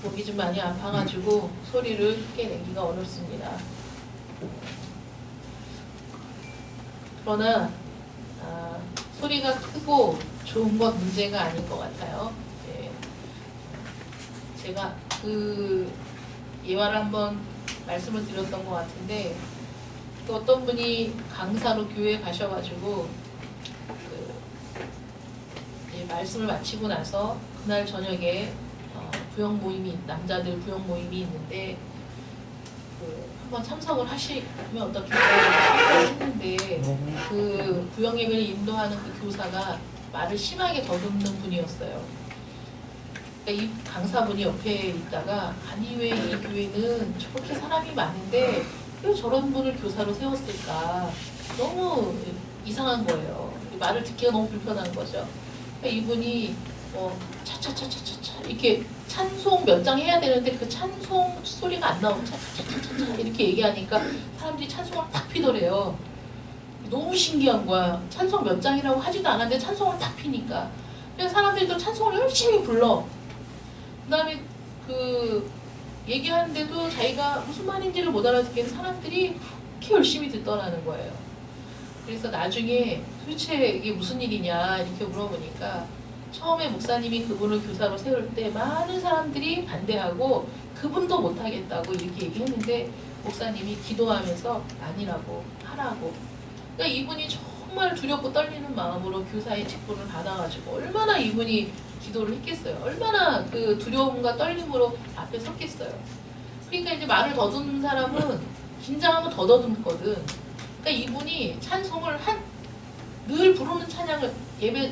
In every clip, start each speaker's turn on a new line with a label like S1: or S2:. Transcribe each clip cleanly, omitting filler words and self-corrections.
S1: 목이 좀 많이 아파가지고 소리를 크게 내기가 어렵습니다. 그러나 소리가 크고 좋은 건 문제가 아닌 것 같아요. 예. 제가 그 예화를 한번 말씀을 드렸던 것 같은데, 또 어떤 분이 강사로 교회에 가셔가지고 말씀을 마치고 나서 그날 저녁에 부영 모임이, 남자들 부영 모임이 있는데 한번 참석을 하시면 어떻겠냐고 했는데, 그 부영 예배를 인도하는 그 교사가 말을 심하게 더듬는 분이었어요. 그러니까 이 강사분이 옆에 있다가, 아니 왜 이 교회는 저렇게 사람이 많은데 왜 저런 분을 교사로 세웠을까, 너무 이상한 거예요. 말을 듣기가 너무 불편한 거죠. 그러니까 이분이 차차차차차차 이렇게 찬송 몇 장 해야 되는데 그 찬송 소리가 안 나오고 차차차차차 이렇게 얘기하니까 사람들이 찬송을 딱 피더래요. 너무 신기한 거야. 찬송 몇 장이라고 하지도 않았는데 찬송을 딱 피니까. 그래서 사람들도 찬송을 열심히 불러. 그 다음에 그 얘기하는데도 자기가 무슨 말인지를 못 알아듣겠는 사람들이 그렇게 열심히 듣더라는 거예요. 그래서 나중에 도대체 이게 무슨 일이냐 이렇게 물어보니까, 처음에 목사님이 그분을 교사로 세울 때 많은 사람들이 반대하고 그분도 못하겠다고 이렇게 얘기했는데, 목사님이 기도하면서 아니라고 하라고. 그러니까 이분이 정말 두렵고 떨리는 마음으로 교사의 직분을 받아가지고 얼마나 이분이 기도를 했겠어요. 얼마나 그 두려움과 떨림으로 앞에 섰겠어요. 그러니까 이제 말을 더듬는 사람은 긴장하면 더 더듬거든. 그러니까 이분이 찬송을 늘 부르는 찬양을, 예배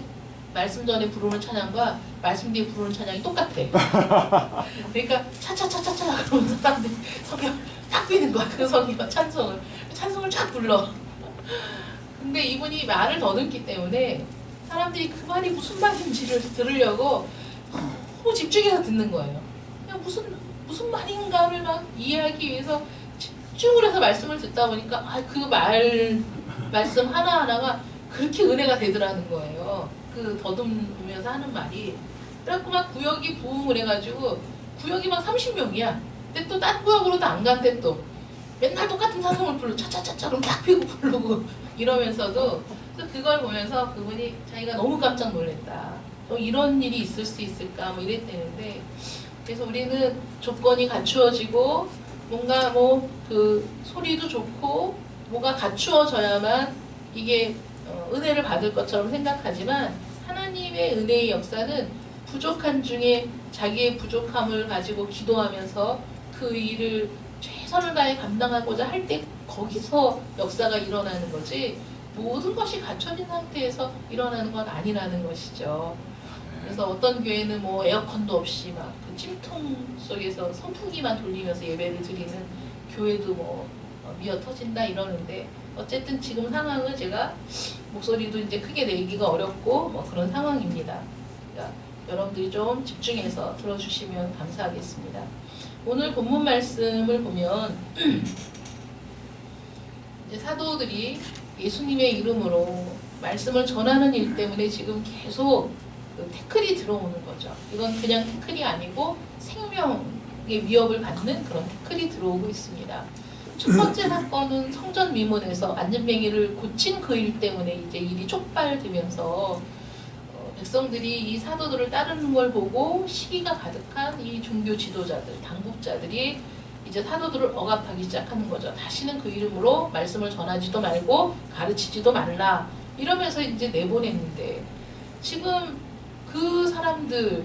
S1: 말씀 전에 부르는 찬양과 말씀 뒤에 부르는 찬양이 똑같아. 그러니까 차차차차차 그러면서 사람들이 성경 딱 비는 거야. 그 성경 찬송을 쫙 불러. 근데 이분이 말을 더듬기 때문에 사람들이 그 말이 무슨 말인지를 들으려고 너무 집중해서 듣는 거예요. 그냥 무슨 말인가를 막 이해하기 위해서 집중을 해서 말씀을 듣다 보니까 그 말씀 하나하나가 그렇게 은혜가 되더라는 거예요. 그 더듬으면서 하는 말이. 그래갖고 막 구역이 부흥을 해가지고, 구역이 막 30명이야. 근데 또 딴 구역으로도 안 간대. 또 맨날 똑같은 찬송을 불러 차차차차 그럼 딱 피고 부르고 이러면서도, 그걸 보면서 그분이 자기가 너무 깜짝 놀랐다. 이런 일이 있을 수 있을까 뭐 이랬대는데, 그래서 우리는 조건이 갖추어지고 뭔가 그 소리도 좋고 뭐가 갖추어져야만 이게 은혜를 받을 것처럼 생각하지만, 하나님의 은혜의 역사는 부족한 중에 자기의 부족함을 가지고 기도하면서 그 일을 최선을 다해 감당하고자 할 때 거기서 역사가 일어나는 거지, 모든 것이 갖춰진 상태에서 일어나는 건 아니라는 것이죠. 그래서 어떤 교회는 에어컨도 없이 막 그 찜통 속에서 선풍기만 돌리면서 예배를 드리는 교회도 미어 터진다 이러는데, 어쨌든 지금 상황은 제가 목소리도 이제 크게 내기가 어렵고 그런 상황입니다. 그러니까 여러분들이 좀 집중해서 들어주시면 감사하겠습니다. 오늘 본문 말씀을 보면 이제 사도들이 예수님의 이름으로 말씀을 전하는 일 때문에 지금 계속 태클이 들어오는 거죠. 이건 그냥 태클이 아니고 생명의 위협을 받는 그런 태클이 들어오고 있습니다. 첫 번째 사건은 성전 미문에서 안전뱅이를 고친 그 일 때문에 이제 일이 촉발되면서 백성들이 이 사도들을 따르는 걸 보고 시기가 가득한 이 종교 지도자들, 당국자들이 이제 사도들을 억압하기 시작하는 거죠. 다시는 그 이름으로 말씀을 전하지도 말고 가르치지도 말라 이러면서 이제 내보냈는데, 지금 그 사람들을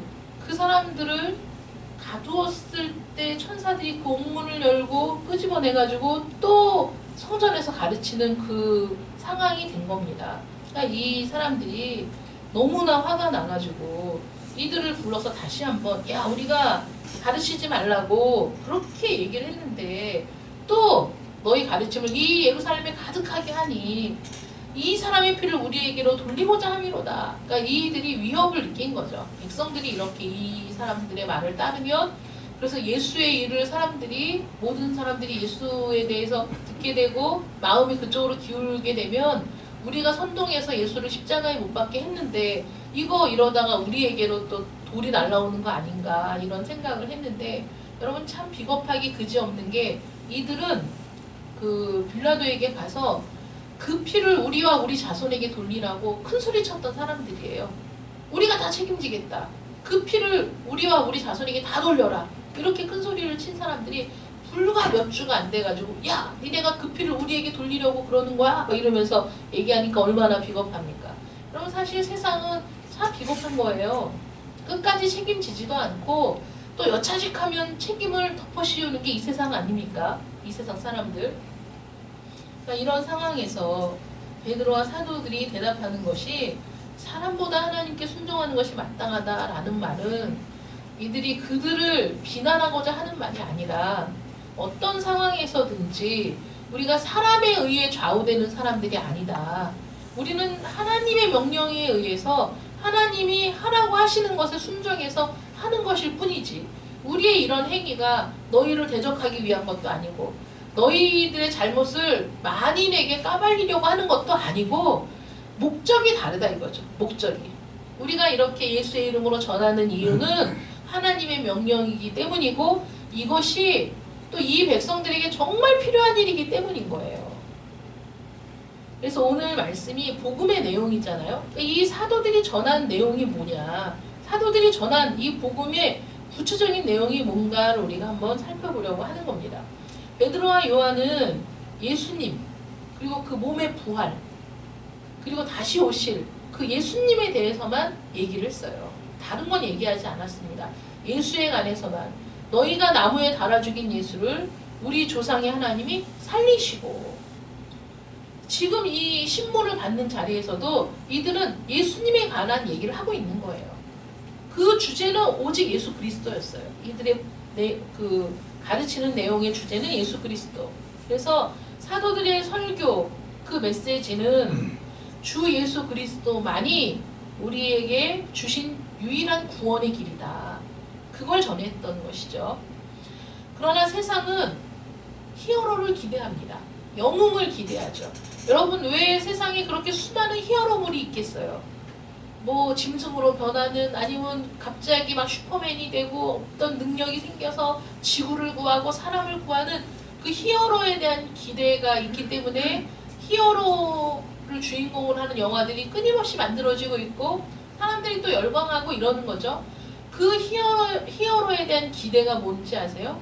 S1: 가두었을 때 천사들이 그 옥문을 열고 끄집어내가지고 또 성전에서 가르치는 그 상황이 된 겁니다. 그러니까 이 사람들이 너무나 화가 나가지고 이들을 불러서 다시 한번, 야, 우리가 가르치지 말라고 그렇게 얘기를 했는데 또 너희 가르침을 이 예루살렘에 가득하게 하니 이 사람의 피를 우리에게로 돌리고자 함이로다. 그러니까 이들이 위협을 느낀 거죠. 백성들이 이렇게 이 사람들의 말을 따르면, 그래서 예수의 일을 모든 사람들이 예수에 대해서 듣게 되고 마음이 그쪽으로 기울게 되면, 우리가 선동해서 예수를 십자가에 못 박게 했는데 이거 이러다가 우리에게로 또 돌이 날라오는 거 아닌가 이런 생각을 했는데 여러분 참 비겁하기 그지없는 게 이들은 그 빌라도에게 가서 그 피를 우리와 우리 자손에게 돌리라고 큰 소리 쳤던 사람들이에요. 우리가 다 책임지겠다. 그 피를 우리와 우리 자손에게 다 돌려라. 이렇게 큰 소리를 친 사람들이 불과 몇 주가 안 돼가지고 야 니네가 그 피를 우리에게 돌리려고 그러는 거야? 막 이러면서 얘기하니까 얼마나 비겁합니까? 그럼 사실 세상은 참 비겁한 거예요. 끝까지 책임지지도 않고 또 여차직하면 책임을 덮어씌우는 게 이 세상 아닙니까? 이 세상 사람들. 그러니까 이런 상황에서 베드로와 사도들이 대답하는 것이 사람보다 하나님께 순종하는 것이 마땅하다라는 말은 이들이 그들을 비난하고자 하는 말이 아니라 어떤 상황에서든지 우리가 사람에 의해 좌우되는 사람들이 아니다. 우리는 하나님의 명령에 의해서 하나님이 하라고 하시는 것에 순종해서 하는 것일 뿐이지 우리의 이런 행위가 너희를 대적하기 위한 것도 아니고 너희들의 잘못을 만인에게 까발리려고 하는 것도 아니고 목적이 다르다 이거죠. 목적이. 우리가 이렇게 예수의 이름으로 전하는 이유는 하나님의 명령이기 때문이고 이것이 또 이 백성들에게 정말 필요한 일이기 때문인 거예요. 그래서 오늘 말씀이 복음의 내용이잖아요. 이 사도들이 전한 내용이 뭐냐. 사도들이 전한 이 복음의 구체적인 내용이 뭔가를 우리가 한번 살펴보려고 하는 겁니다. 베드로와 요한은 예수님 그리고 그 몸의 부활 그리고 다시 오실 그 예수님에 대해서만 얘기를 했어요. 다른 건 얘기하지 않았습니다. 예수에 관해서만 너희가 나무에 달아 죽인 예수를 우리 조상의 하나님이 살리시고 지금 이 신문을 받는 자리에서도 이들은 예수님에 관한 얘기를 하고 있는 거예요. 그 주제는 오직 예수 그리스도였어요. 이들의 그 가르치는 내용의 주제는 예수 그리스도. 그래서 사도들의 설교 그 메시지는 주 예수 그리스도만이 우리에게 주신 유일한 구원의 길이다. 그걸 전했던 것이죠. 그러나 세상은 히어로를 기대합니다. 영웅을 기대하죠. 여러분 왜 세상에 그렇게 수많은 히어로물이 있겠어요? 뭐 짐승으로 변하는 아니면 갑자기 막 슈퍼맨이 되고 어떤 능력이 생겨서 지구를 구하고 사람을 구하는 그 히어로에 대한 기대가 있기 때문에 히어로를 주인공으로 하는 영화들이 끊임없이 만들어지고 있고 사람들이 또 열광하고 이러는 거죠. 그 히어로에 대한 기대가 뭔지 아세요?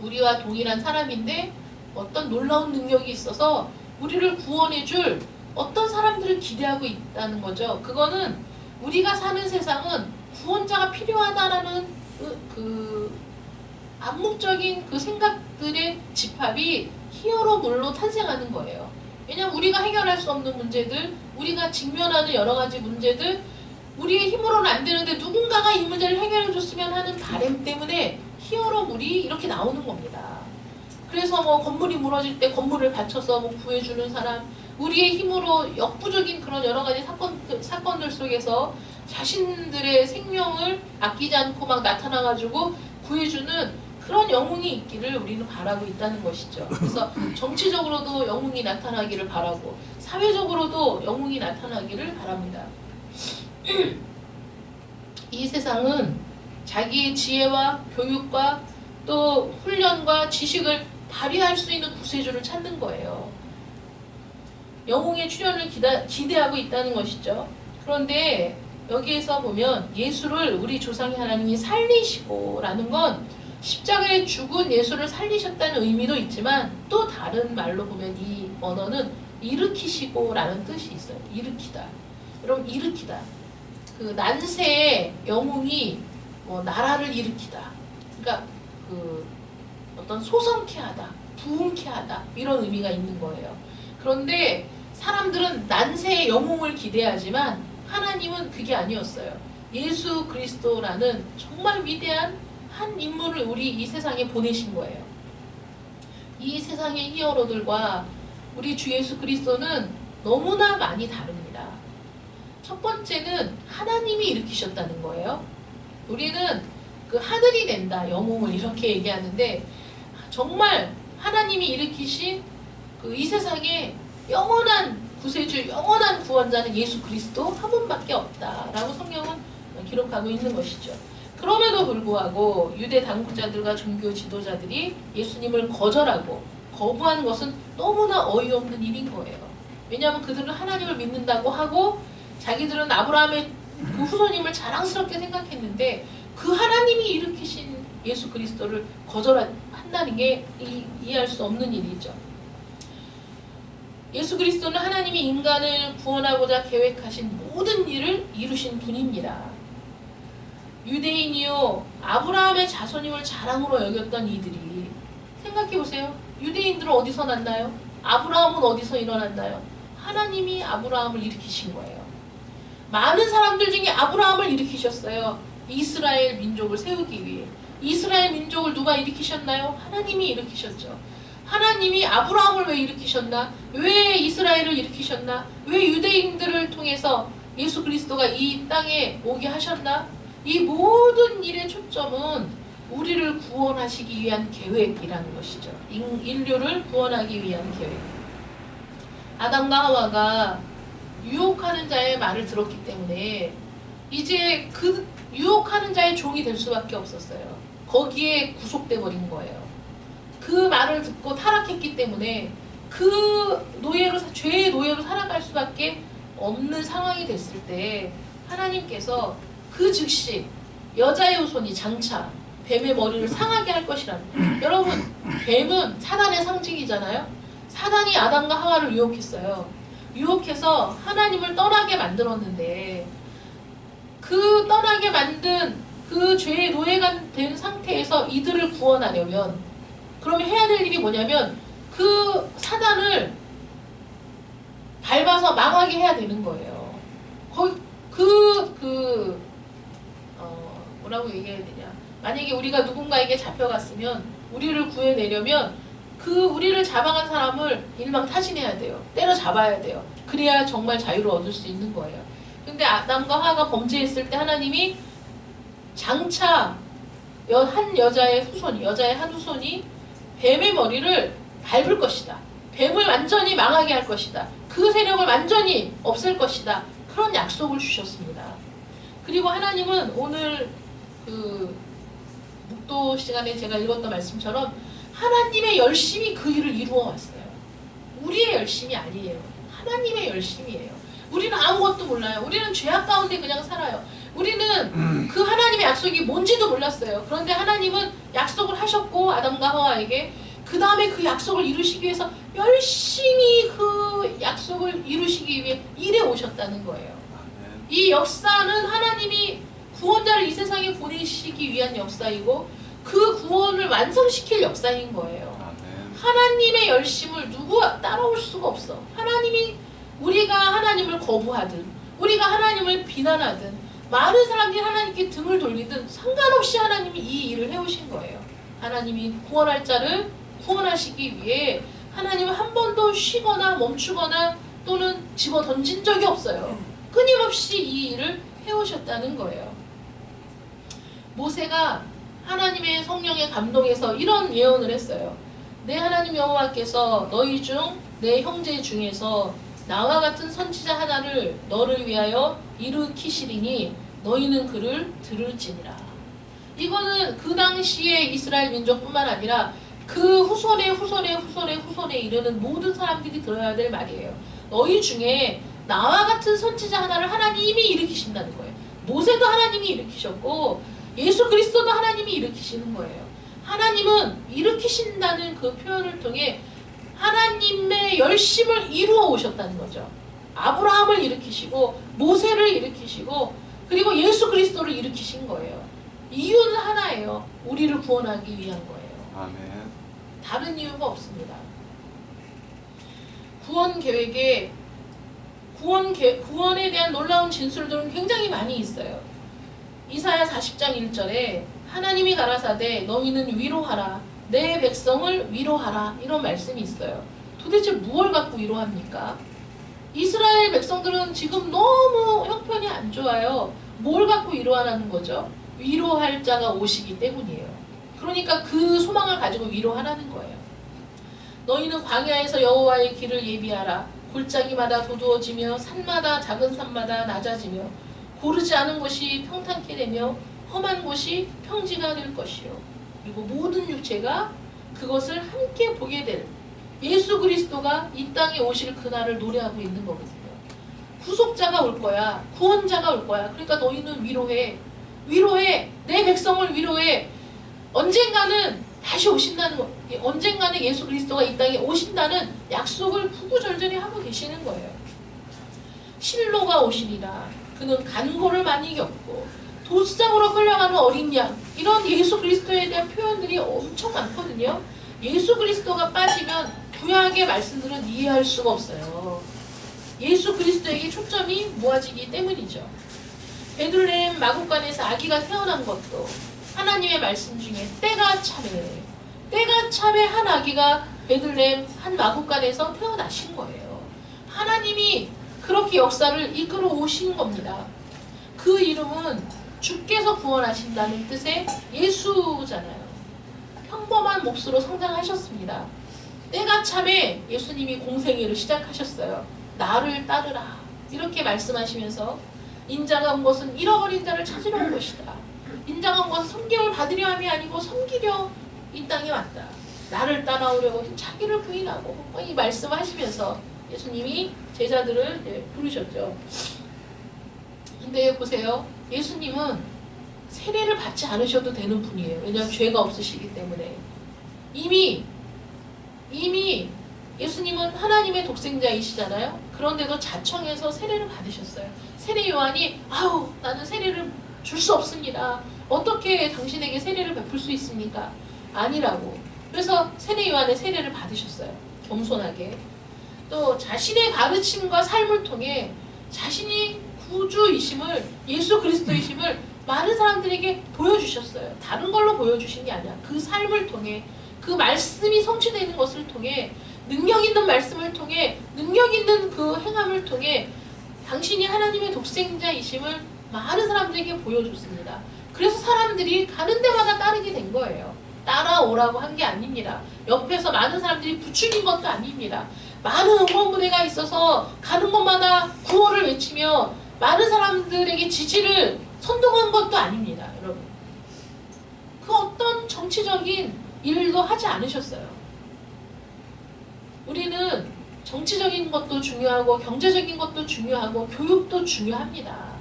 S1: 우리와 동일한 사람인데 어떤 놀라운 능력이 있어서 우리를 구원해줄 어떤 사람들을 기대하고 있다는 거죠. 그거는 우리가 사는 세상은 구원자가 필요하다라는 그 암묵적인 그 생각들의 집합이 히어로물로 탄생하는 거예요. 왜냐하면 우리가 해결할 수 없는 문제들, 우리가 직면하는 여러 가지 문제들, 우리의 힘으로는 안 되는데 누군가가 이 문제를 해결해 줬으면 하는 바람 때문에 히어로물이 이렇게 나오는 겁니다. 그래서 뭐 건물이 무너질 때 건물을 받쳐서 뭐 구해주는 사람, 우리의 힘으로 역부족인 그런 여러 가지 사건들 속에서 자신들의 생명을 아끼지 않고 막 나타나가지고 구해주는 그런 영웅이 있기를 우리는 바라고 있다는 것이죠. 그래서 정치적으로도 영웅이 나타나기를 바라고 사회적으로도 영웅이 나타나기를 바랍니다. 이 세상은 자기의 지혜와 교육과 또 훈련과 지식을 발휘할 수 있는 구세주를 찾는 거예요. 영웅의 출현을 기대하고 있다는 것이죠. 그런데 여기에서 보면 예수를 우리 조상의 하나님이 살리시고 라는 건 십자가에 죽은 예수를 살리셨다는 의미도 있지만 또 다른 말로 보면 이 언어는 일으키시고 라는 뜻이 있어요. 일으키다. 여러분 일으키다. 그 난세의 영웅이 뭐 나라를 일으키다. 그러니까 그 어떤 소성케 하다, 부흥케 하다 이런 의미가 있는 거예요. 그런데 사람들은 난세의 영웅을 기대하지만 하나님은 그게 아니었어요. 예수 그리스도라는 정말 위대한 한 인물을 우리 이 세상에 보내신 거예요. 이 세상의 히어로들과 우리 주 예수 그리스도는 너무나 많이 다릅니다. 첫 번째는 하나님이 일으키셨다는 거예요. 우리는 그 하늘이 된다, 영웅을 이렇게 얘기하는데 정말 하나님이 일으키신 그 이 세상에 영원한 구세주, 영원한 구원자는 예수 그리스도 한 분밖에 없다라고 성경은 기록하고 있는 것이죠. 그럼에도 불구하고 유대 당국자들과 종교 지도자들이 예수님을 거부하는 것은 너무나 어이없는 일인 거예요. 왜냐하면 그들은 하나님을 믿는다고 하고 자기들은 아브라함의 그 후손임을 자랑스럽게 생각했는데 그 하나님이 일으키신 예수 그리스도를 거절한다는 게 이해할 수 없는 일이죠. 예수 그리스도는 하나님이 인간을 구원하고자 계획하신 모든 일을 이루신 분입니다. 유대인이요 아브라함의 자손임을 자랑으로 여겼던 이들이 생각해보세요. 유대인들은 어디서 났나요? 아브라함은 어디서 일어났나요? 하나님이 아브라함을 일으키신 거예요. 많은 사람들 중에 아브라함을 일으키셨어요. 이스라엘 민족을 세우기 위해. 이스라엘 민족을 누가 일으키셨나요? 하나님이 일으키셨죠. 하나님이 아브라함을 왜 일으키셨나? 왜 이스라엘을 일으키셨나? 왜 유대인들을 통해서 예수 그리스도가 이 땅에 오게 하셨나? 이 모든 일의 초점은 우리를 구원하시기 위한 계획이라는 것이죠. 인류를 구원하기 위한 계획. 아담과 하와가 유혹하는 자의 말을 들었기 때문에 이제 그 유혹하는 자의 종이 될 수밖에 없었어요. 거기에 구속돼 버린 거예요. 그 말을 듣고 타락했기 때문에 그 죄의 노예로 살아갈 수밖에 없는 상황이 됐을 때 하나님께서 그 즉시 여자의 후손이 장차 뱀의 머리를 상하게 할 것이라는. 여러분, 뱀은 사단의 상징이잖아요. 사단이 아담과 하와를 유혹했어요. 유혹해서 하나님을 떠나게 만들었는데 그 떠나게 만든 그 죄의 노예가 된 상태에서 이들을 구원하려면 그러면 해야 될 일이 뭐냐면 그 사단을 밟아서 망하게 해야 되는 거예요. 뭐라고 얘기해야 되냐. 만약에 우리가 누군가에게 잡혀갔으면 우리를 구해내려면 그 우리를 잡아간 사람을 일망타진해야 돼요. 때려잡아야 돼요. 그래야 정말 자유를 얻을 수 있는 거예요. 근데 아담과 하와가 범죄했을 때 하나님이 장차 한 여자의 한 후손이 뱀의 머리를 밟을 것이다. 뱀을 완전히 망하게 할 것이다. 그 세력을 완전히 없앨 것이다. 그런 약속을 주셨습니다. 그리고 하나님은 오늘 그 묵도 시간에 제가 읽었던 말씀처럼 하나님의 열심히 그 일을 이루어 왔어요. 우리의 열심이 아니에요. 하나님의 열심이에요. 우리는 아무것도 몰라요. 우리는 죄악 가운데 그냥 살아요. 우리는 그 하나님의 약속이 뭔지도 몰랐어요. 그런데 하나님은 약속을 하셨고 아담과 하와에게 그 다음에 그 약속을 이루시기 위해서 열심히 그 약속을 이루시기 위해 일해 오셨다는 거예요. 이 역사는 하나님이 구원자를 이 세상에 보내시기 위한 역사이고 그 구원을 완성시킬 역사인 거예요. 하나님의 열심을 누구가 따라올 수가 없어. 우리가 하나님을 거부하든 우리가 하나님을 비난하든 많은 사람들이 하나님께 등을 돌리든 상관없이 하나님이 이 일을 해오신 거예요. 하나님이 구원할 자를 구원하시기 위해 하나님은 한 번도 쉬거나 멈추거나 또는 집어 던진 적이 없어요. 끊임없이 이 일을 해오셨다는 거예요. 모세가 하나님의 성령에 감동해서 이런 예언을 했어요. 내 하나님 여호와께서 너희 중 내 형제 중에서 나와 같은 선지자 하나를 너를 위하여 일으키시리니 너희는 그를 들을지니라. 이거는 그 당시에 이스라엘 민족뿐만 아니라 그 후손에 이르는 모든 사람들이 들어야 될 말이에요. 너희 중에 나와 같은 선지자 하나를 하나님이 일으키신다는 거예요. 모세도 하나님이 일으키셨고 예수 그리스도도 하나님이 일으키시는 거예요. 하나님은 일으키신다는 그 표현을 통해 하나님의 열심을 이루어 오셨다는 거죠. 아브라함을 일으키시고 모세를 일으키시고 그리고 예수 그리스도를 일으키신 거예요. 이유는 하나예요. 우리를 구원하기 위한 거예요.
S2: 아멘.
S1: 다른 이유가 없습니다. 구원 계획에 구원에 대한 놀라운 진술들은 굉장히 많이 있어요. 이사야 40장 1절에 하나님이 가라사대 너희는 위로하라 내 백성을 위로하라 이런 말씀이 있어요. 도대체 무엇을 갖고 위로합니까? 이스라엘 백성들은 지금 너무 형편이 안 좋아요. 뭘 갖고 위로하라는 거죠? 위로할 자가 오시기 때문이에요. 그러니까 그 소망을 가지고 위로하라는 거예요. 너희는 광야에서 여호와의 길을 예비하라. 골짜기마다 도두어지며 산마다 작은 산마다 낮아지며 고르지 않은 곳이 평탄케 되며 험한 곳이 평지가 될 것이요. 그리고 모든 육체가 그것을 함께 보게 될 예수 그리스도가 이 땅에 오실 그날을 노래하고 있는 거거든요. 구속자가 올 거야. 구원자가 올 거야. 그러니까 너희는 위로해. 위로해. 내 백성을 위로해. 언젠가는 다시 오신다는 거. 언젠가는 예수 그리스도가 이 땅에 오신다는 약속을 구구절절히 하고 계시는 거예요. 실로가 오시리라. 그는 간고를 많이 겪고 도수장으로 끌려가는 어린 양. 이런 예수 그리스도에 대한 표현들이 엄청 많거든요. 예수 그리스도가 빠지면 구약의 말씀들은 이해할 수가 없어요. 예수 그리스도에게 초점이 모아지기 때문이죠. 베들레헴 마구간에서 아기가 태어난 것도 하나님의 말씀 중에 때가 참에 한 아기가 베들레헴 한 마구간에서 태어나신 거예요. 하나님이 그렇게 역사를 이끌어 오신 겁니다. 그 이름은 주께서 구원하신다는 뜻의 예수잖아요. 평범한 몫으로 성장하셨습니다. 때가 참에 예수님이 공생애를 시작하셨어요. 나를 따르라. 이렇게 말씀하시면서 인자가 온 것은 잃어버린 자를 찾으러 온 것이다. 인자가 온 것은 섬김을 받으려 함이 아니고 섬기려 이 땅에 왔다. 나를 따라오려고 자기를 부인하고 이 말씀을 하시면서 예수님이 제자들을 부르셨죠. 근데 보세요. 예수님은 세례를 받지 않으셔도 되는 분이에요. 왜냐하면 죄가 없으시기 때문에. 이미 예수님은 하나님의 독생자이시잖아요. 그런데도 자청해서 세례를 받으셨어요. 세례 요한이 아우 나는 세례를 줄 수 없습니다. 어떻게 당신에게 세례를 베풀 수 있습니까? 아니라고. 그래서 세례 요한의 세례를 받으셨어요. 겸손하게. 또 자신의 가르침과 삶을 통해 자신이 구주이심을 예수 그리스도이심을 많은 사람들에게 보여주셨어요. 다른 걸로 보여주신 게 아니라 그 삶을 통해 그 말씀이 성취되는 것을 통해 능력 있는 말씀을 통해 능력 있는 그 행함을 통해 당신이 하나님의 독생자이심을 많은 사람들에게 보여줬습니다. 그래서 사람들이 가는 데마다 따르게 된 거예요. 따라오라고 한 게 아닙니다. 옆에서 많은 사람들이 부추긴 것도 아닙니다. 많은 응원 무대가 있어서 가는 곳마다 구호를 외치며 많은 사람들에게 지지를 선동한 것도 아닙니다. 여러분. 그 어떤 정치적인 일도 하지 않으셨어요. 우리는 정치적인 것도 중요하고 경제적인 것도 중요하고 교육도 중요합니다.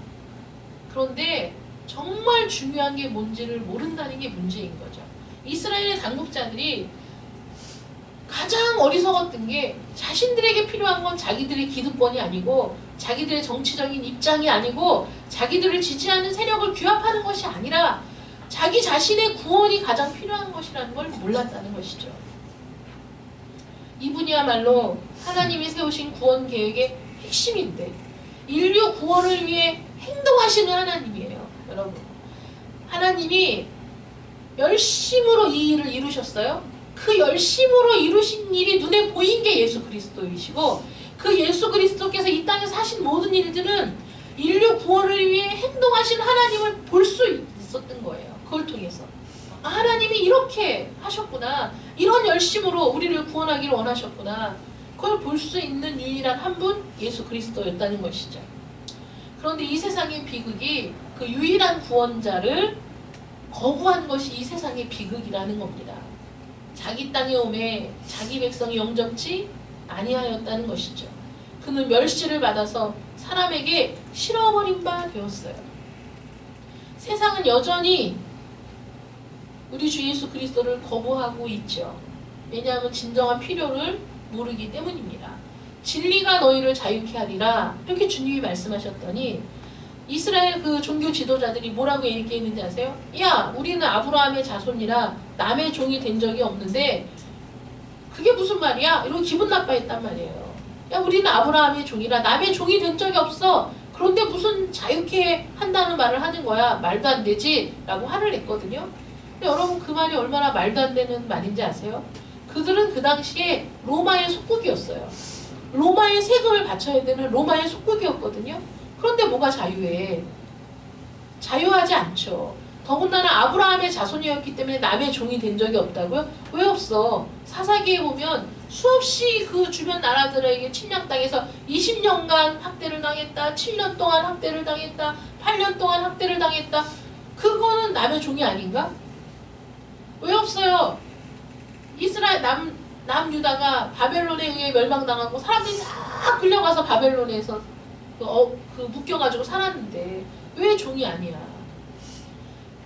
S1: 그런데 정말 중요한 게 뭔지를 모른다는 게 문제인 거죠. 이스라엘의 당국자들이 가장 어리석었던 게 자신들에게 필요한 건 자기들의 기득권이 아니고 자기들의 정치적인 입장이 아니고 자기들을 지지하는 세력을 규합하는 것이 아니라 자기 자신의 구원이 가장 필요한 것이라는 걸 몰랐다는 것이죠. 이분이야말로 하나님이 세우신 구원 계획의 핵심인데 인류 구원을 위해 행동하시는 하나님이에요. 여러분. 하나님이 열심으로 이 일을 이루셨어요. 그 열심으로 이루신 일이 눈에 보인 게 예수 그리스도이시고 그 예수 그리스도께서 이 땅에서 하신 모든 일들은 인류 구원을 위해 행동하신 하나님을 볼 수 있었던 거예요. 그걸 통해서. 아, 하나님이 이렇게 하셨구나. 이런 열심으로 우리를 구원하기를 원하셨구나. 그걸 볼 수 있는 유일한 한 분 예수 그리스도였다는 것이죠. 그런데 이 세상의 비극이 그 유일한 구원자를 거부한 것이 이 세상의 비극이라는 겁니다. 자기 땅에 오매 자기 백성이 영접치 아니하였다는 것이죠. 그는 멸시를 받아서 사람에게 실어버린 바 되었어요. 세상은 여전히 우리 주 예수 그리스도를 거부하고 있죠. 왜냐하면 진정한 필요를 모르기 때문입니다. 진리가 너희를 자유케 하리라 이렇게 주님이 말씀하셨더니 이스라엘 그 종교 지도자들이 뭐라고 얘기했는지 아세요? 야, 우리는 아브라함의 자손이라 남의 종이 된 적이 없는데 그게 무슨 말이야? 이러고 기분 나빠했단 말이에요. 야, 우리는 아브라함의 종이라 남의 종이 된 적이 없어. 그런데 무슨 자유케 한다는 말을 하는 거야. 말도 안 되지? 라고 화를 냈거든요. 근데 여러분 그 말이 얼마나 말도 안 되는 말인지 아세요? 그들은 그 당시에 로마의 속국이었어요. 로마의 세금을 바쳐야 되는 로마의 속국이었거든요. 그런데 뭐가 자유해? 자유하지 않죠. 더군다나 아브라함의 자손이었기 때문에 남의 종이 된 적이 없다고요? 왜 없어? 사사기에 보면 수없이 그 주변 나라들에게 침략당해서 20년간 학대를 당했다, 7년 동안 학대를 당했다, 8년 동안 학대를 당했다. 그거는 남의 종이 아닌가? 왜 없어요? 이스라엘 남유다가 바벨론에 의해 멸망당하고 사람들이 다 끌려가서 바벨론에서 묶여가지고 살았는데 왜 종이 아니야?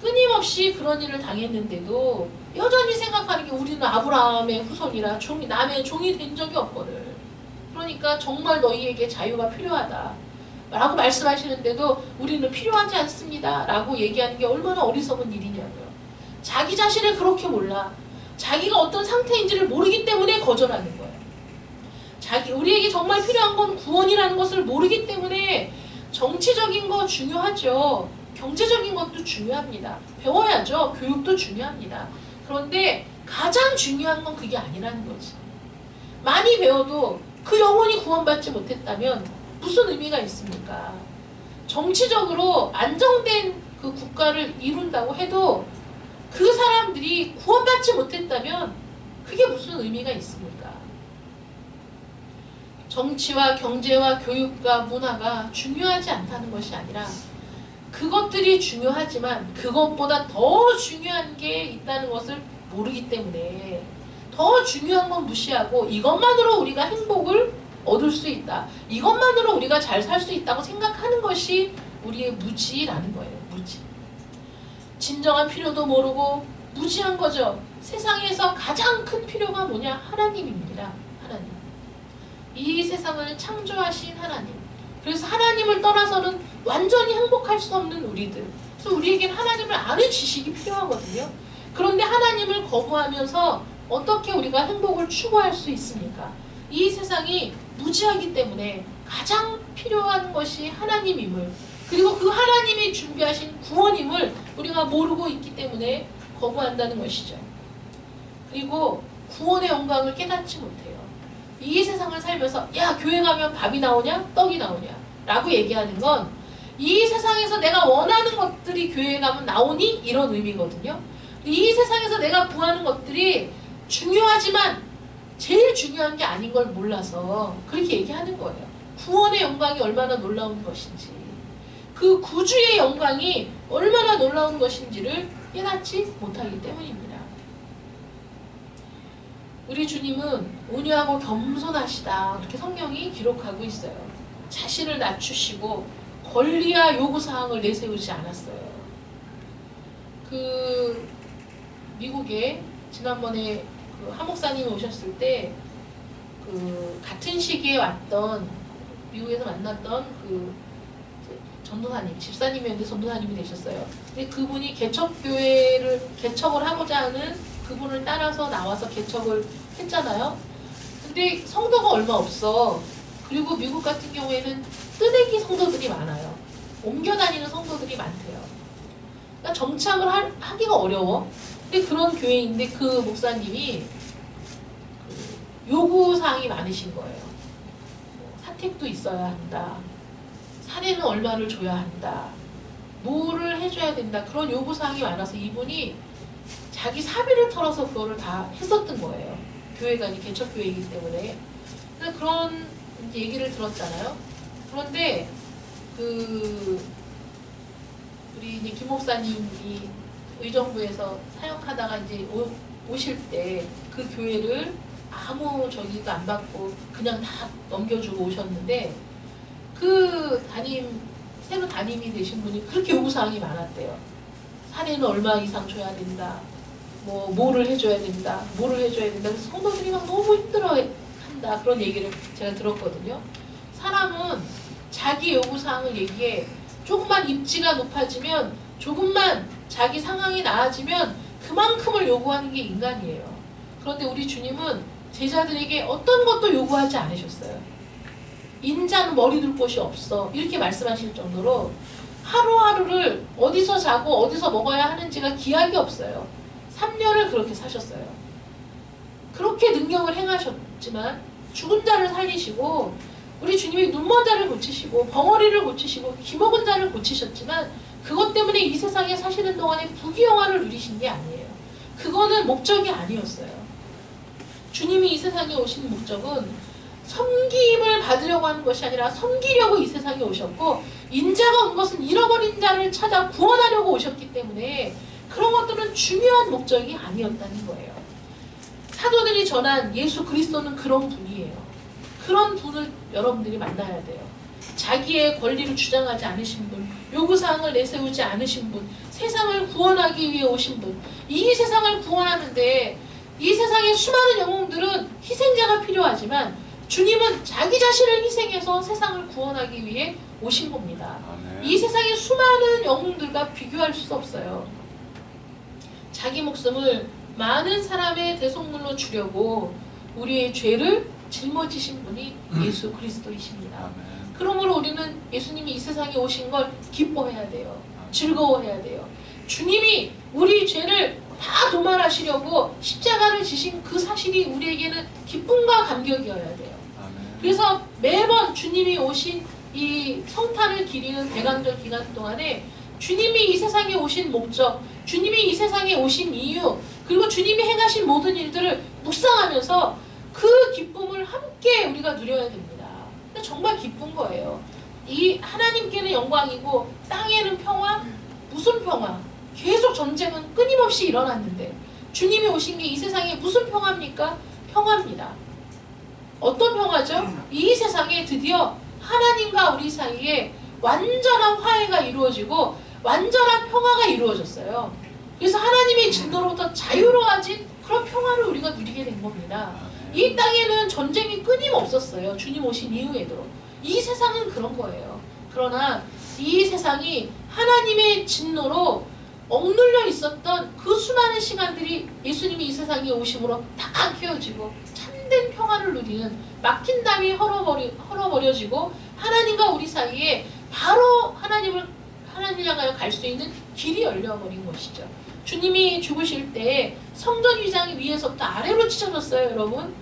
S1: 끊임없이 그런 일을 당했는데도 여전히 생각하는 게 우리는 아브라함의 후손이라 남의 종이 된 적이 없거든. 그러니까 정말 너희에게 자유가 필요하다 라고 말씀하시는데도 우리는 필요하지 않습니다 라고 얘기하는 게 얼마나 어리석은 일이냐고요. 자기 자신을 그렇게 몰라. 자기가 어떤 상태인지를 모르기 때문에 거절하는 거예요. 우리에게 정말 필요한 건 구원이라는 것을 모르기 때문에 정치적인 거 중요하죠. 경제적인 것도 중요합니다. 배워야죠. 교육도 중요합니다. 그런데 가장 중요한 건 그게 아니라는 거지. 많이 배워도 그 영혼이 구원받지 못했다면 무슨 의미가 있습니까? 정치적으로 안정된 그 국가를 이룬다고 해도 그 사람들이 구원받지 못했다면 그게 무슨 의미가 있습니까? 정치와 경제와 교육과 문화가 중요하지 않다는 것이 아니라 그것들이 중요하지만 그것보다 더 중요한 게 있다는 것을 모르기 때문에 더 중요한 건 무시하고 이것만으로 우리가 행복을 얻을 수 있다. 이것만으로 우리가 잘 살 수 있다고 생각하는 것이 우리의 무지라는 거예요. 무지. 진정한 필요도 모르고 무지한 거죠. 세상에서 가장 큰 필요가 뭐냐? 하나님입니다. 하나님. 이 세상을 창조하신 하나님. 그래서 하나님을 떠나서는 완전히 행복할 수 없는 우리들. 그래서 우리에겐 하나님을 아는 지식이 필요하거든요. 그런데 하나님을 거부하면서 어떻게 우리가 행복을 추구할 수 있습니까? 이 세상이 무지하기 때문에 가장 필요한 것이 하나님임을, 그리고 그 하나님이 준비하신 구원임을 우리가 모르고 있기 때문에 거부한다는 것이죠. 그리고 구원의 영광을 깨닫지 못해요. 이 세상을 살면서 야, 교회 가면 밥이 나오냐? 떡이 나오냐? 라고 얘기하는 건 이 세상에서 내가 원하는 것들이 교회에 가면 나오니? 이런 의미거든요. 이 세상에서 내가 구하는 것들이 중요하지만 제일 중요한 게 아닌 걸 몰라서 그렇게 얘기하는 거예요. 구원의 영광이 얼마나 놀라운 것인지, 그 구주의 영광이 얼마나 놀라운 것인지를 깨닫지 못하기 때문입니다. 우리 주님은 온유하고 겸손하시다, 그렇게 성경이 기록하고 있어요. 자신을 낮추시고 권리와 요구사항을 내세우지 않았어요. 미국에 지난번에 한 목사님이 오셨을 때 같은 시기에 왔던, 미국에서 만났던 전도사님, 집사님이었는데 전도사님이 되셨어요. 근데 그분이 개척을 하고자 하는 그분을 따라서 나와서 개척을 했잖아요. 근데 성도가 얼마 없어. 그리고 미국 같은 경우에는 뜨내기 성도들이 많아요. 옮겨 다니는 성도들이 많대요. 그러니까 정착을 하기가 어려워. 근데 그런 교회인데 그 목사님이 요구사항이 많으신 거예요. 사택도 있어야 한다. 사례는 얼마를 줘야 한다. 뭐를 해줘야 된다. 그런 요구사항이 많아서 이분이 자기 사비를 털어서 그거를 다 했었던 거예요. 교회가 개척교회이기 때문에. 그런 얘기를 들었잖아요. 그런데 우리 김 목사님이 의정부에서 사역하다가 이제 오실 때 그 교회를 아무 저기도 안 받고 그냥 다 넘겨주고 오셨는데 새로 담임이 되신 분이 그렇게 요구사항이 많았대요. 사례는 얼마 이상 줘야 된다. 뭐를 해줘야 된다. 뭐를 해줘야 된다. 그래서 성도들이 막 너무 힘들어한다. 그런 얘기를 제가 들었거든요. 사람은 자기 요구사항을 얘기해. 조금만 입지가 높아지면, 조금만 자기 상황이 나아지면 그만큼을 요구하는 게 인간이에요. 그런데 우리 주님은 제자들에게 어떤 것도 요구하지 않으셨어요. 인자는 머리 둘 곳이 없어. 이렇게 말씀하실 정도로 하루하루를 어디서 자고 어디서 먹어야 하는지가 기약이 없어요. 3년을 그렇게 사셨어요. 그렇게 능력을 행하셨지만 죽은 자를 살리시고, 우리 주님이 눈먼 자를 고치시고 벙어리를 고치시고 기먹은 자를 고치셨지만 그것 때문에 이 세상에 사시는 동안에 부귀영화를 누리신 게 아니에요. 그거는 목적이 아니었어요. 주님이 이 세상에 오신 목적은 섬김을 받으려고 하는 것이 아니라 섬기려고 이 세상에 오셨고, 인자가 온 것은 잃어버린 자를 찾아 구원하려고 오셨기 때문에 그런 것들은 중요한 목적이 아니었다는 거예요. 사도들이 전한 예수 그리스도는 그런 분이에요. 그런 분을 여러분들이 만나야 돼요. 자기의 권리를 주장하지 않으신 분, 요구사항을 내세우지 않으신 분, 세상을 구원하기 위해 오신 분, 이 세상을 구원하는데 이 세상의 수많은 영웅들은 희생자가 필요하지만 주님은 자기 자신을 희생해서 세상을 구원하기 위해 오신 겁니다. 이 세상의 수많은 영웅들과 비교할 수 없어요. 자기 목숨을 많은 사람의 대속물로 주려고 우리의 죄를 짊어지신 분이 예수 그리스도이십니다. 그러므로 우리는 예수님이 이 세상에 오신 걸 기뻐해야 돼요. 즐거워해야 돼요. 주님이 우리 죄를 다 도말하시려고 십자가를 지신 그 사실이 우리에게는 기쁨과 감격이어야 돼요. 그래서 매번 주님이 오신 이 성탄을 기리는 대강절 기간 동안에 주님이 이 세상에 오신 목적, 주님이 이 세상에 오신 이유, 그리고 주님이 행하신 모든 일들을 묵상하면서 그 기쁨을 함께 우리가 누려야 됩니다. 정말 기쁜 거예요. 이 하나님께는 영광이고 땅에는 평화? 무슨 평화? 계속 전쟁은 끊임없이 일어났는데 주님이 오신 게 이 세상에 무슨 평화입니까? 평화입니다. 어떤 평화죠? 이 세상에 드디어 하나님과 우리 사이에 완전한 화해가 이루어지고 완전한 평화가 이루어졌어요. 그래서 하나님의 진노로부터 자유로워진 그런 평화를 우리가 누리게 된 겁니다. 이 땅에는 전쟁이 끊임없었어요. 주님 오신 이후에도. 이 세상은 그런 거예요. 그러나 이 세상이 하나님의 진노로 억눌려 있었던 그 수많은 시간들이 예수님이 이 세상에 오심으로 다 켜어지고 참된 평화를 누리는, 막힌 담이 헐어버려지고 하나님과 우리 사이에 바로 하나님을 향하여 갈 수 있는 길이 열려버린 것이죠. 주님이 죽으실 때 성전 휘장이 위에서부터 아래로 찢어졌어요. 여러분,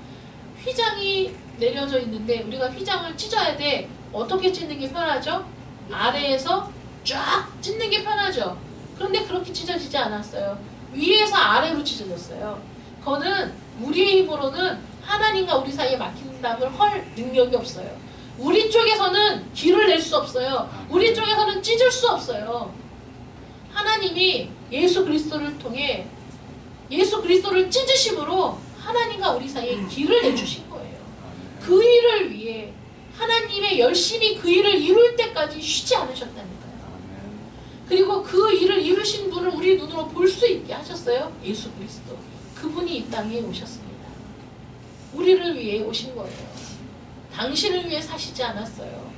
S1: 휘장이 내려져 있는데 우리가 휘장을 찢어야 돼. 어떻게 찢는 게 편하죠? 아래에서 쫙 찢는 게 편하죠. 그런데 그렇게 찢어지지 않았어요. 위에서 아래로 찢어졌어요. 그거는 우리의 힘으로는 하나님과 우리 사이에 막힌 담을 헐 능력이 없어요. 우리 쪽에서는 길을 낼 수 없어요. 우리 쪽에서는 찢을 수 없어요. 하나님이 예수 그리스도를 통해 예수 그리스도를 찢으심으로 하나님과 우리 사이에 길을 내주신 거예요. 그 일을 위해 하나님의 열심히 그 일을 이룰 때까지 쉬지 않으셨다니까요. 그리고 그 일을 이루신 분을 우리 눈으로 볼 수 있게 하셨어요. 예수 그리스도. 그분이 이 땅에 오셨습니다. 우리를 위해 오신 거예요. 당신을 위해 사시지 않았어요.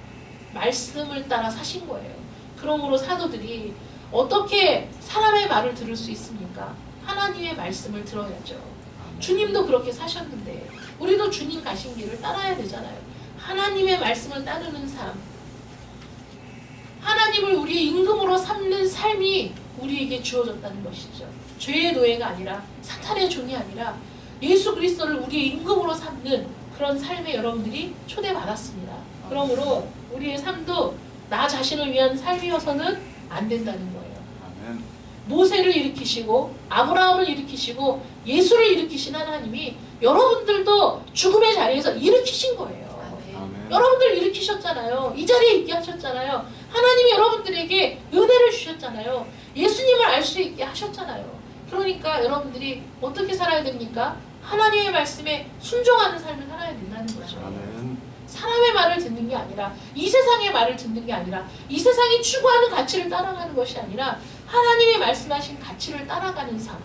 S1: 말씀을 따라 사신 거예요. 그러므로 사도들이 어떻게 사람의 말을 들을 수 있습니까? 하나님의 말씀을 들어야죠. 주님도 그렇게 사셨는데 우리도 주님 가신 길을 따라야 되잖아요. 하나님의 말씀을 따르는 삶, 하나님을 우리의 임금으로 삼는 삶이 우리에게 주어졌다는 것이죠. 죄의 노예가 아니라, 사탄의 종이 아니라 예수 그리스도를 우리의 임금으로 삼는 그런 삶에 여러분들이 초대받았습니다. 그러므로 우리의 삶도 나 자신을 위한 삶이어서는 안 된다는 거예요.
S2: 아멘.
S1: 모세를 일으키시고 아브라함을 일으키시고 예수를 일으키신 하나님이 여러분들도 죽음의 자리에서 일으키신 거예요.
S2: 아멘.
S1: 여러분들 일으키셨잖아요. 이 자리에 있게 하셨잖아요. 하나님이 여러분들에게 은혜를 주셨잖아요. 예수님을 알 수 있게 하셨잖아요. 그러니까 여러분들이 어떻게 살아야 됩니까? 하나님의 말씀에 순종하는 삶을 살아야 된다는 거죠.
S2: 아멘.
S1: 사람의 말을 듣는 게 아니라, 이 세상의 말을 듣는 게 아니라, 이 세상이 추구하는 가치를 따라가는 것이 아니라 하나님이 말씀하신 가치를 따라가는 삶,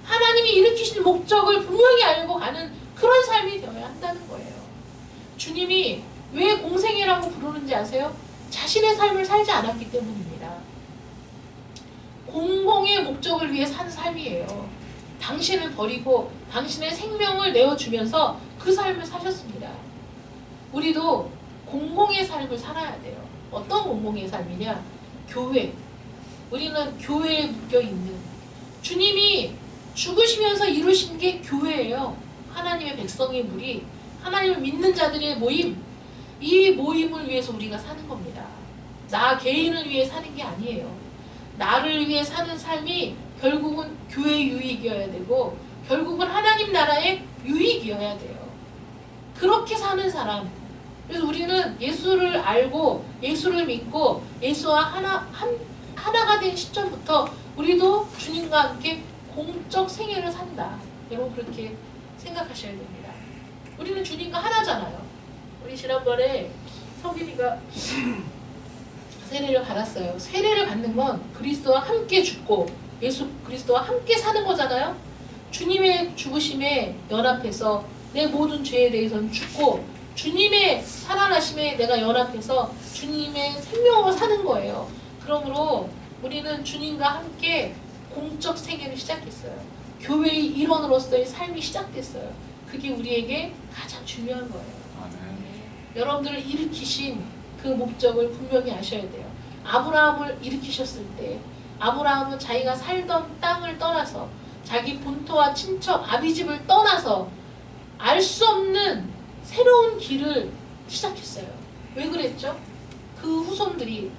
S1: 하나님이 일으키신 목적을 분명히 알고 가는 그런 삶이 되어야 한다는 거예요. 주님이 왜 공생애라고 부르는지 아세요? 자신의 삶을 살지 않았기 때문입니다. 공공의 목적을 위해 산 삶이에요. 당신을 버리고 당신의 생명을 내어주면서 그 삶을 사셨습니다. 우리도 공공의 삶을 살아야 돼요. 어떤 공공의 삶이냐? 교회. 우리는 교회에 묶여있는, 주님이 죽으시면서 이루신 게 교회예요. 하나님의 백성의 무리, 하나님을 믿는 자들의 모임, 이 모임을 위해서 우리가 사는 겁니다. 나 개인을 위해 사는 게 아니에요. 나를 위해 사는 삶이 결국은 교회 유익이어야 되고, 결국은 하나님 나라의 유익이어야 돼요. 그렇게 사는 사람. 그래서 우리는 예수를 알고 예수를 믿고 예수와 하나가 된 시점부터 우리도 주님과 함께 공적 생애를 산다. 여러분 그렇게 생각하셔야 됩니다. 우리는 주님과 하나잖아요. 우리 지난번에 성빈이가 세례를 받았어요. 세례를 받는 건 그리스도와 함께 죽고 예수 그리스도와 함께 사는 거잖아요. 주님의 죽으심에 연합해서 내 모든 죄에 대해서는 죽고 주님의 살아나심에 내가 연합해서 주님의 생명으로 사는 거예요. 그러므로 우리는 주님과 함께 공적 생애를 시작했어요. 교회의 일원으로서의 삶이 시작됐어요. 그게 우리에게 가장 중요한 거예요. 네. 여러분들을 일으키신 그 목적을 분명히 아셔야 돼요. 아브라함을 일으키셨을 때 아브라함은 자기가 살던 땅을 떠나서 자기 본토와 친척 아비집을 떠나서 알 수 없는 새로운 길을 시작했어요. 왜 그랬죠? 그 후손들이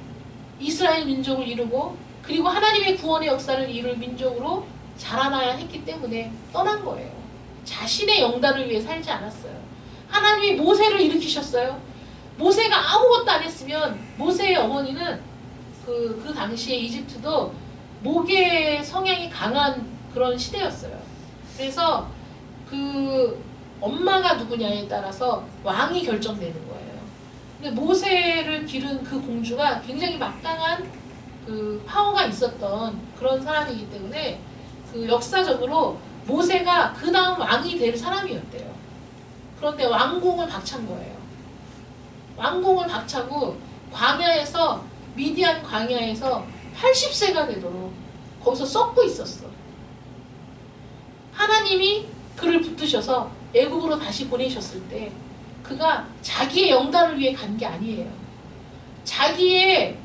S1: 이스라엘 민족을 이루고 그리고 하나님의 구원의 역사를 이룰 민족으로 자라나야 했기 때문에 떠난 거예요. 자신의 영달을 위해 살지 않았어요. 하나님이 모세를 일으키셨어요. 모세가 아무것도 안 했으면 모세의 어머니는 그 당시에 이집트도 목의 성향이 강한 그런 시대였어요. 그래서 그 엄마가 누구냐에 따라서 왕이 결정되는 거예요. 근데 모세를 기른 그 공주가 굉장히 막강한 그 파워가 있었던 그런 사람이기 때문에 그 역사적으로 모세가 그 다음 왕이 될 사람이었대요. 그런데 왕궁을 박찬 거예요. 왕궁을 박차고 광야에서 미디안 광야에서 80세가 되도록 거기서 썩고 있었어. 하나님이 그를 붙드셔서 애국으로 다시 보내셨을 때 그가 자기의 영달을 위해 간 게 아니에요. 자기의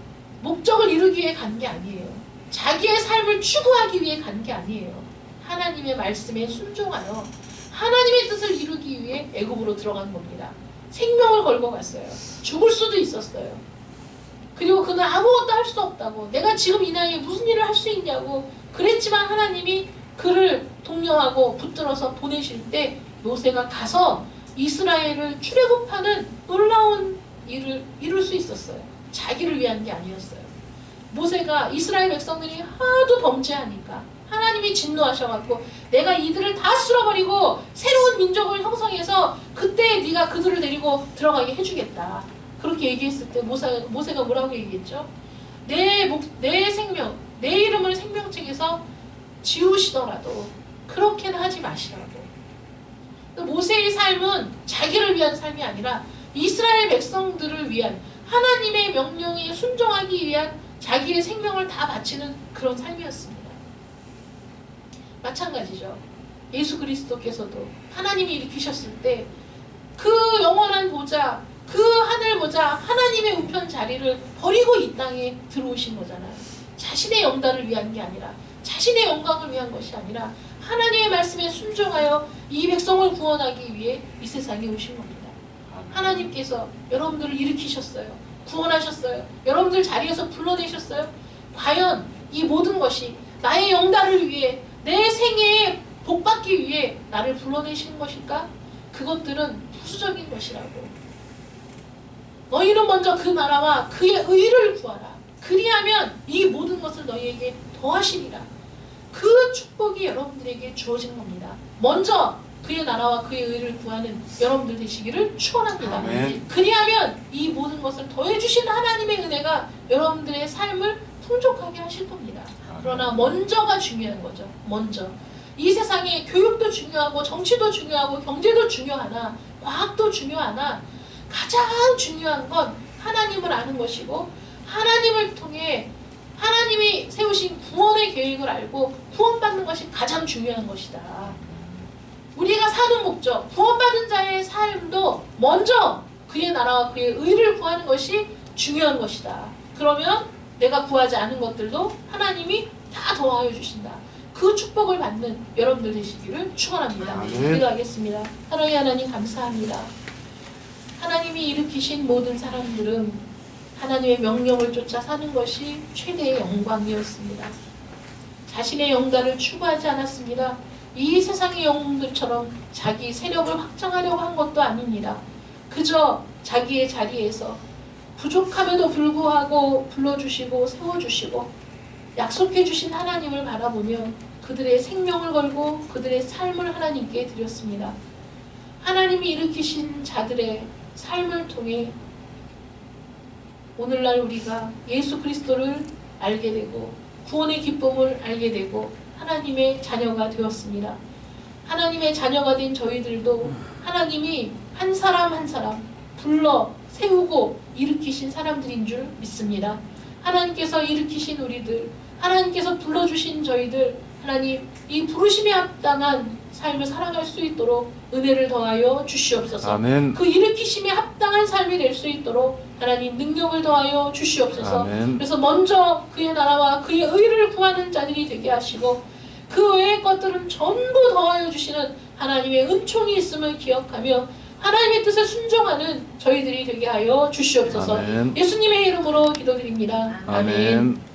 S1: 목적을 이루기 위해 간 게 아니에요. 자기의 삶을 추구하기 위해 간 게 아니에요. 하나님의 말씀에 순종하여 하나님의 뜻을 이루기 위해 애국으로 들어간 겁니다. 생명을 걸고 갔어요. 죽을 수도 있었어요. 그리고 그는 아무것도 할 수 없다고, 내가 지금 이 나이에 무슨 일을 할 수 있냐고 그랬지만 하나님이 그를 독려하고 붙들어서 보내실 때 모세가 가서 이스라엘을 출애굽하는 놀라운 일을 이룰 수 있었어요. 자기를 위한 게 아니었어요. 모세가 이스라엘 백성들이 하도 범죄하니까 하나님이 진노하셔갖고 내가 이들을 다 쓸어버리고 새로운 민족을 형성해서 그때 네가 그들을 데리고 들어가게 해주겠다. 그렇게 얘기했을 때 모세가 뭐라고 얘기했죠? 내 생명, 내 이름을 생명책에서 지우시더라도 그렇게는 하지 마시라고. 모세의 삶은 자기를 위한 삶이 아니라 이스라엘 백성들을 위한 하나님의 명령에 순종하기 위한 자기의 생명을 다 바치는 그런 삶이었습니다. 마찬가지죠. 예수 그리스도께서도 하나님이 일으키셨을 때 그 영원한 보좌, 그 하늘 보좌, 하나님의 우편 자리를 버리고 이 땅에 들어오신 거잖아요. 자신의 영달을 위한 게 아니라, 자신의 영광을 위한 것이 아니라 하나님의 말씀에 순종하여 이 백성을 구원하기 위해 이 세상에 오신 겁니다. 하나님께서 여러분들을 일으키셨어요. 구원하셨어요. 여러분들 자리에서 불러내셨어요. 과연 이 모든 것이 나의 영달을 위해, 내 생애에 복받기 위해 나를 불러내신 것일까? 그것들은 부수적인 것이라고. 너희는 먼저 그 나라와 그의 의를 구하라. 그리하면 이 모든 것을 너희에게 더하시리라. 그 축복이 여러분들에게 주어진 겁니다. 먼저 그의 나라와 그의 의를 구하는 여러분들 되시기를 축원합니다.
S2: 아멘.
S1: 그리하면 이 모든 것을 더해주신 하나님의 은혜가 여러분들의 삶을 풍족하게 하실 겁니다. 그러나 먼저가 중요한 거죠. 먼저. 이 세상에 교육도 중요하고 정치도 중요하고 경제도 중요하나 과학도 중요하나 가장 중요한 건 하나님을 아는 것이고, 하나님을 통해 하나님이 세우신 구원의 계획을 알고 구원받는 것이 가장 중요한 것이다. 우리가 사는 목적, 구원받은 자의 삶도 먼저 그의 나라와 그의 의를 구하는 것이 중요한 것이다. 그러면 내가 구하지 않은 것들도 하나님이 다 더하여 주신다. 그 축복을 받는 여러분들 되시기를 축원합니다. 기도하겠습니다. 사랑의 하나님 감사합니다. 하나님이 일으키신 모든 사람들은 하나님의 명령을 쫓아 사는 것이 최대의 영광이었습니다. 자신의 영달을 추구하지 않았습니다. 이 세상의 영웅들처럼 자기 세력을 확장하려고 한 것도 아닙니다. 그저 자기의 자리에서 부족함에도 불구하고 불러주시고 세워주시고 약속해주신 하나님을 바라보며 그들의 생명을 걸고 그들의 삶을 하나님께 드렸습니다. 하나님이 일으키신 자들의 삶을 통해 오늘날 우리가 예수 그리스도를 알게 되고 구원의 기쁨을 알게 되고 하나님의 자녀가 되었습니다. 하나님의 자녀가 된 저희들도 하나님이 한 사람 한 사람 불러 세우고 일으키신 사람들인 줄 믿습니다. 하나님께서 일으키신 우리들, 하나님께서 불러주신 저희들, 하나님 이 부르심에 합당한 삶을 살아갈 수 있도록 은혜를 더하여 주시옵소서.
S2: 아멘.
S1: 그 일으키심에 합당한 삶이 될 수 있도록 하나님 능력을 더하여 주시옵소서.
S2: 아멘.
S1: 그래서 먼저 그의 나라와 그의 의를 구하는 자들이 되게 하시고 그 외의 것들은 전부 더하여 주시는 하나님의 은총이 있음을 기억하며 하나님의 뜻에 순종하는 저희들이 되게 하여 주시옵소서.
S2: 아멘.
S1: 예수님의 이름으로 기도드립니다. 아멘.
S2: 아멘.